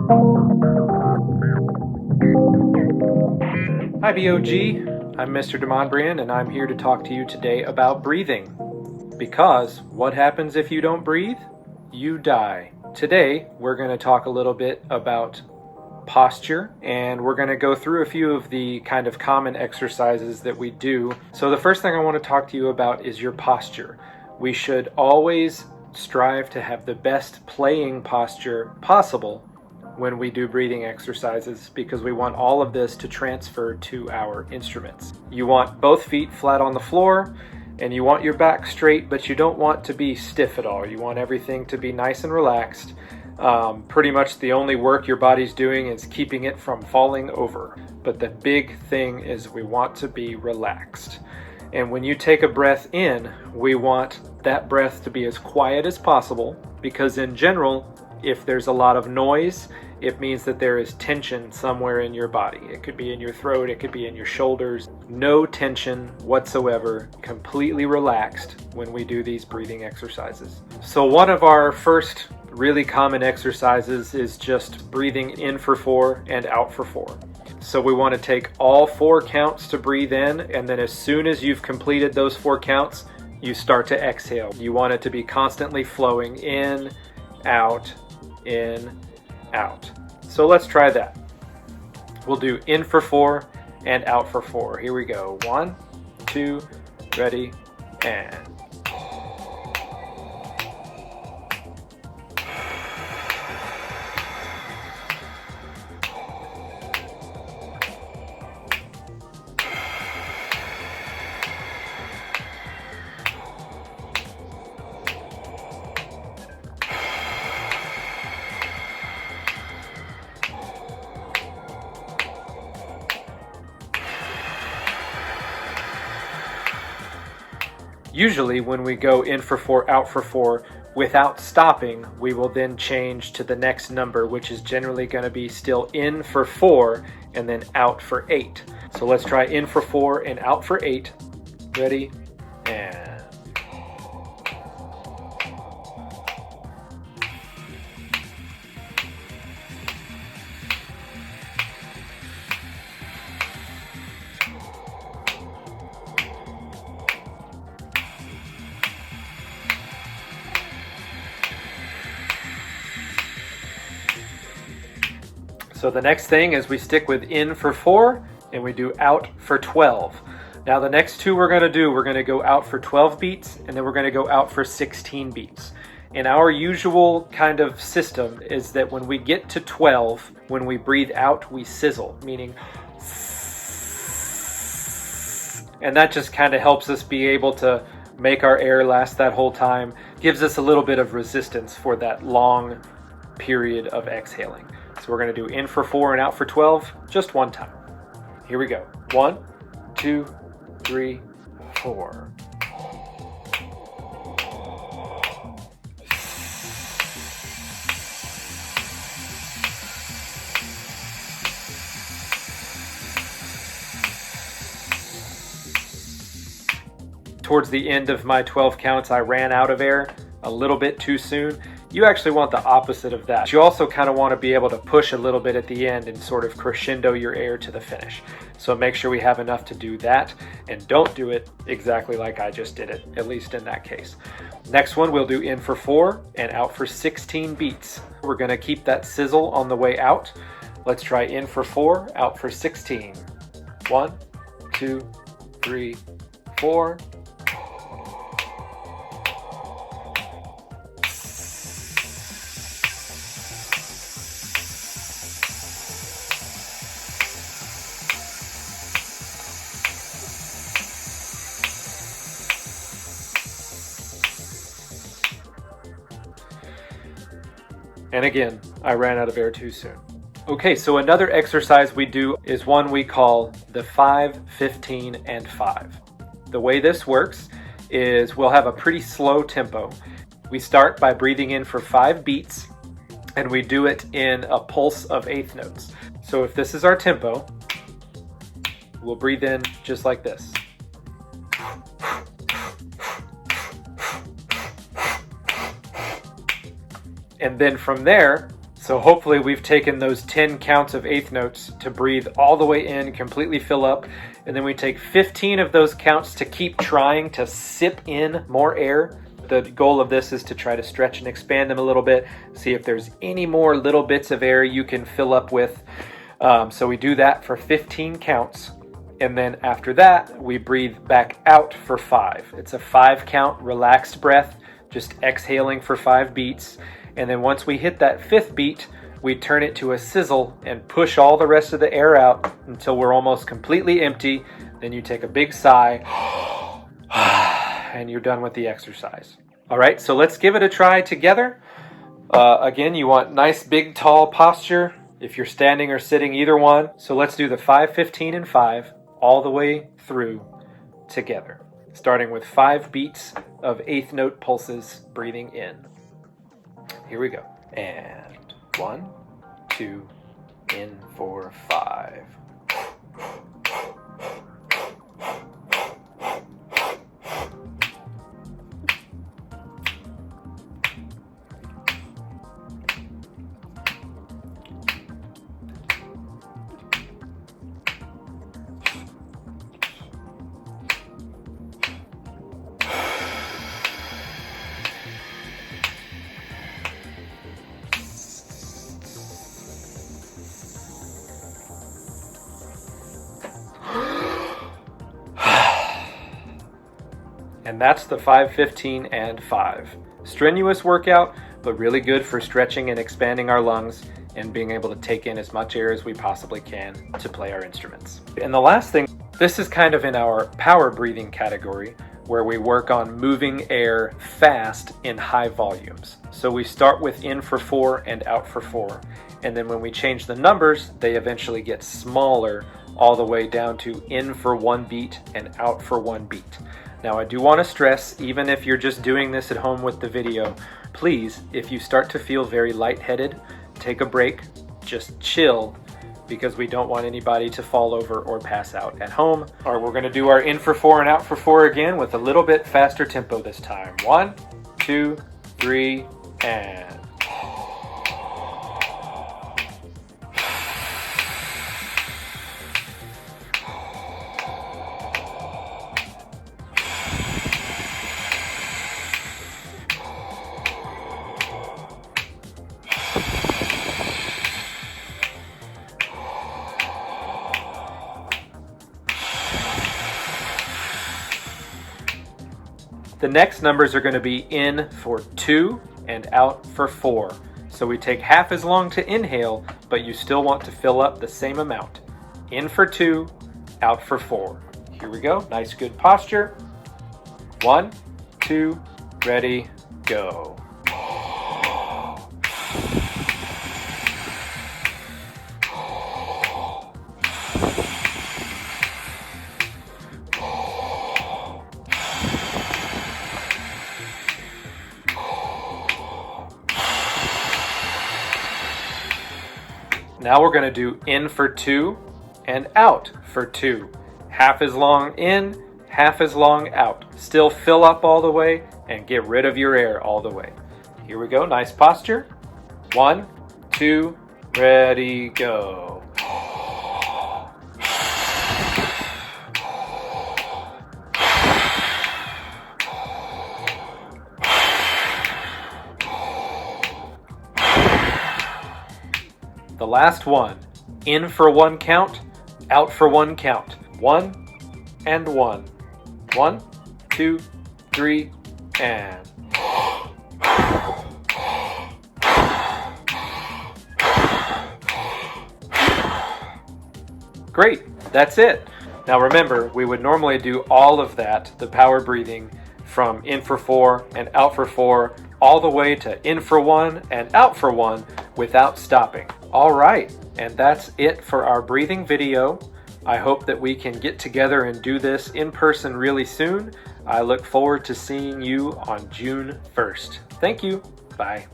Hi BOG, I'm Mr. Demonbreun and I'm here to talk to you today about breathing. Because what happens if you don't breathe? You die. Today we're going to talk a little bit about posture, and we're going to go through a few of the kind of common exercises that we do. So the first thing I want to talk to you about is your posture. We should always strive to have the best playing posture possible when we do breathing exercises, because we want all of this to transfer to our instruments. You want both feet flat on the floor, and you want your back straight, but you don't want to be stiff at all. You want everything to be nice and relaxed. Pretty much the only work your body's doing is keeping it from falling over. But the big thing is we want to be relaxed. And when you take a breath in, we want that breath to be as quiet as possible, because in general, if there's a lot of noise, it means that there is tension somewhere in your body. It could be in your throat, it could be in your shoulders. No tension whatsoever, completely relaxed when we do these breathing exercises. So one of our first really common exercises is just breathing in for 4 and out for 4. So we want to take all 4 counts to breathe in, and then as soon as you've completed those 4 counts, you start to exhale. You want it to be constantly flowing in, out, out. So let's try that. We'll do in for 4 and out for 4. Here we go. 1, 2, ready, and. Usually when we go in for 4, out for 4, without stopping, we will then change to the next number, which is generally going to be still in for 4 and then out for 8. So let's try in for 4 and out for 8. Ready? And. So the next thing is we stick with in for 4 and we do out for 12. Now the next 2 we're going to go out for 12 beats, and then we're going to go out for 16 beats. And our usual kind of system is that when we get to 12, when we breathe out, we sizzle, meaning, and that just kind of helps us be able to make our air last that whole time, gives us a little bit of resistance for that long period of exhaling. So we're going to do in for 4 and out for 12 just one time. Here we go. 1, 2, 3, 4. Towards the end of my 12 counts, I ran out of air a little bit too soon. You actually want the opposite of that. You also kind of want to be able to push a little bit at the end and sort of crescendo your air to the finish. So make sure we have enough to do that, and don't do it exactly like I just did it, at least in that case. Next one, we'll do in for 4 and out for 16 beats. We're going to keep that sizzle on the way out. Let's try in for 4, out for 16. 1, 2, 3, 4. And again, I ran out of air too soon. Okay, so another exercise we do is one we call the 5, 15, and 5. The way this works is we'll have a pretty slow tempo. We start by breathing in for 5 beats, and we do it in a pulse of eighth notes. So if this is our tempo, we'll breathe in just like this. And then from there, So hopefully we've taken those 10 counts of eighth notes to breathe all the way in, completely fill up, and then we take 15 of those counts to keep trying to sip in more air. The goal of this is to try to stretch and expand them a little bit, see if there's any more little bits of air you can fill up with. So we do that for 15 counts, and then after that we breathe back out for 5. It's a 5 count relaxed breath, just exhaling for 5 beats. And then once we hit that 5th beat, we turn it to a sizzle and push all the rest of the air out until we're almost completely empty. Then you take a big sigh and you're done with the exercise. All right, so let's give it a try together. Again, you want nice, big, tall posture if you're standing or sitting, either one. So let's do the 5, 15, and 5 all the way through together, starting with 5 beats of eighth note pulses, breathing in. Here we go. And 1, 2, in for 5. And that's the 5, 15, and 5. Strenuous workout, but really good for stretching and expanding our lungs and being able to take in as much air as we possibly can to play our instruments. And the last thing, this is kind of in our power breathing category, where we work on moving air fast in high volumes. So we start with in for 4 and out for 4. And then when we change the numbers, they eventually get smaller all the way down to in for 1 beat and out for 1 beat. Now I do want to stress, even if you're just doing this at home with the video, please, if you start to feel very lightheaded, take a break, just chill, because we don't want anybody to fall over or pass out at home. All right, we're going to do our in for 4 and out for 4 again with a little bit faster tempo this time. 1, 2, 3, and... The next numbers are going to be in for 2 and out for 4. So we take half as long to inhale, but you still want to fill up the same amount. In for 2, out for 4. Here we go. Nice, good posture. 1, 2, ready, go. Now we're going to do in for 2 and out for 2. Half as long in, half as long out. Still fill up all the way and get rid of your air all the way. Here we go. Nice posture. 1, 2, ready, go. The last one, in for 1 count, out for 1 count. 1 and 1. 1, 2, 3, and. Great, that's it. Now remember, we would normally do all of that, the power breathing, from in for 4 and out for 4, all the way to in for 1 and out for 1 without stopping. All right, and that's it for our breathing video. I hope that we can get together and do this in person really soon. I look forward to seeing you on June 1st. Thank you. Bye.